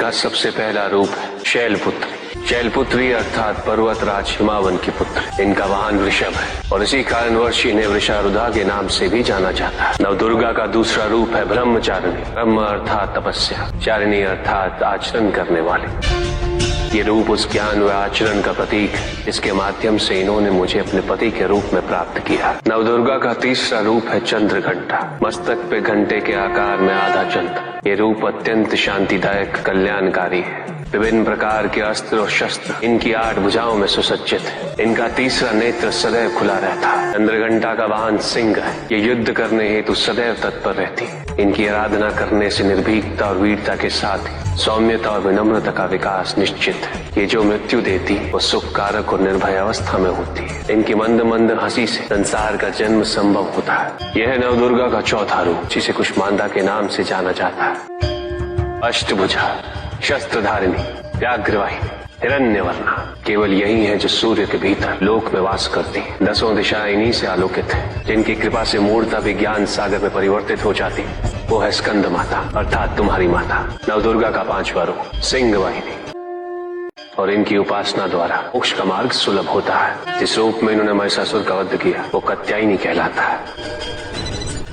इनका सबसे पहला रूप है शैलपुत्री। शैलपुत्री अर्थात पर्वतराज हिमावन की पुत्र। इनका वाहन वृषभ है और इसी कारणवश इन्हें वृषारुधा के नाम से भी जाना जाता है। नवदुर्गा का दूसरा रूप है ब्रह्मचारिणी। ब्रह्म अर्थात तपस्या, चारिणी अर्थात आचरण करने वाले। ये रूप उस ज्ञान व आचरण का प्रतीक है जिसके माध्यम से इन्होंने मुझे अपने पति के रूप में प्राप्त किया। नवदुर्गा का तीसरा रूप है चंद्र घंटा। मस्तक पे घंटे के आकार में आधा चंद्र। ये रूप अत्यंत शांतिदायक कल्याणकारी है। विभिन्न प्रकार के अस्त्र और शस्त्र इनकी 8 भुजाओं में सुसज्जित है। इनका तीसरा नेत्र सदैव खुला रहता है। चंद्रघंटा का वाहन सिंह है। ये युद्ध करने हेतु सदैव तत्पर रहती है। इनकी आराधना करने से निर्भीकता और वीरता के साथ ही सौम्यता और विनम्रता का विकास निश्चित है। ये जो मृत्यु देती वो सुख कारक और निर्भय अवस्था में होती है। इनकी मंद मंद हंसी से संसार का जन्म संभव होता है। यह है नवदुर्गा का चौथा रूप जिसे कुष्मांडा के नाम से जाना जाता है। अष्टभुजा, शस्त्रधारिणी, व्याघ्रवाहिनी, हिरण्यवर्णा। केवल यही है जो सूर्य के भीतर लोक में वास करती है। 10 दिशाएं इन्हीं से आलोकित है। जिनकी कृपा से मूर्ता विज्ञान सागर में परिवर्तित हो जाती वो है स्कंद माता अर्थात तुम्हारी माता। नवदुर्गा का 5वां रूप सिंह वाहिनी और इनकी उपासना द्वारा मोक्ष का मार्ग सुलभ होता है। जिस रूप में इन्होंने महिषासुर का वध किया वो कात्यायनी कहलाता है।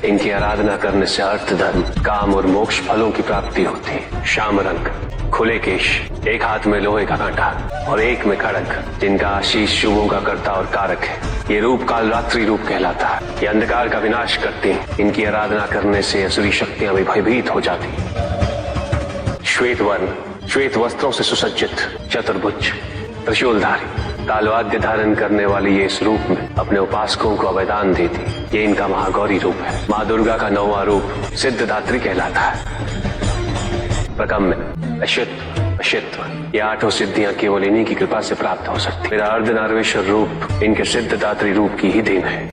इनकी आराधना करने से अर्थ, धर्म, काम और मोक्ष फलों की प्राप्ति होती है। श्याम रंग, खुले केश, एक हाथ में लोहे का कांटा और एक में खड़ग, जिनका आशीष शुभों का कर्ता और कारक है। ये रूप काल रात्रि रूप कहलाता है। ये अंधकार का विनाश करती हैं। इनकी आराधना करने से असुरी शक्तियां भी भयभीत हो जाती हैं। श्वेत वर्ण, श्वेत वस्त्रों से सुसज्जित, चतुर्भुज, त्रिशूलधारी, तालवाद्य धारण करने वाली ये इस रूप में अपने उपासकों को अवदान देती। ये इनका महागौरी रूप है। माँ दुर्गा का 9वां रूप सिद्धदात्री कहलाता है। प्रकम्य, अशित्व, ये 8 सिद्धियां केवल इन्हीं की कृपा से प्राप्त हो सकती। मेरा अर्धनारीश्वर रूप इनके सिद्धदात्री रूप की ही देन है।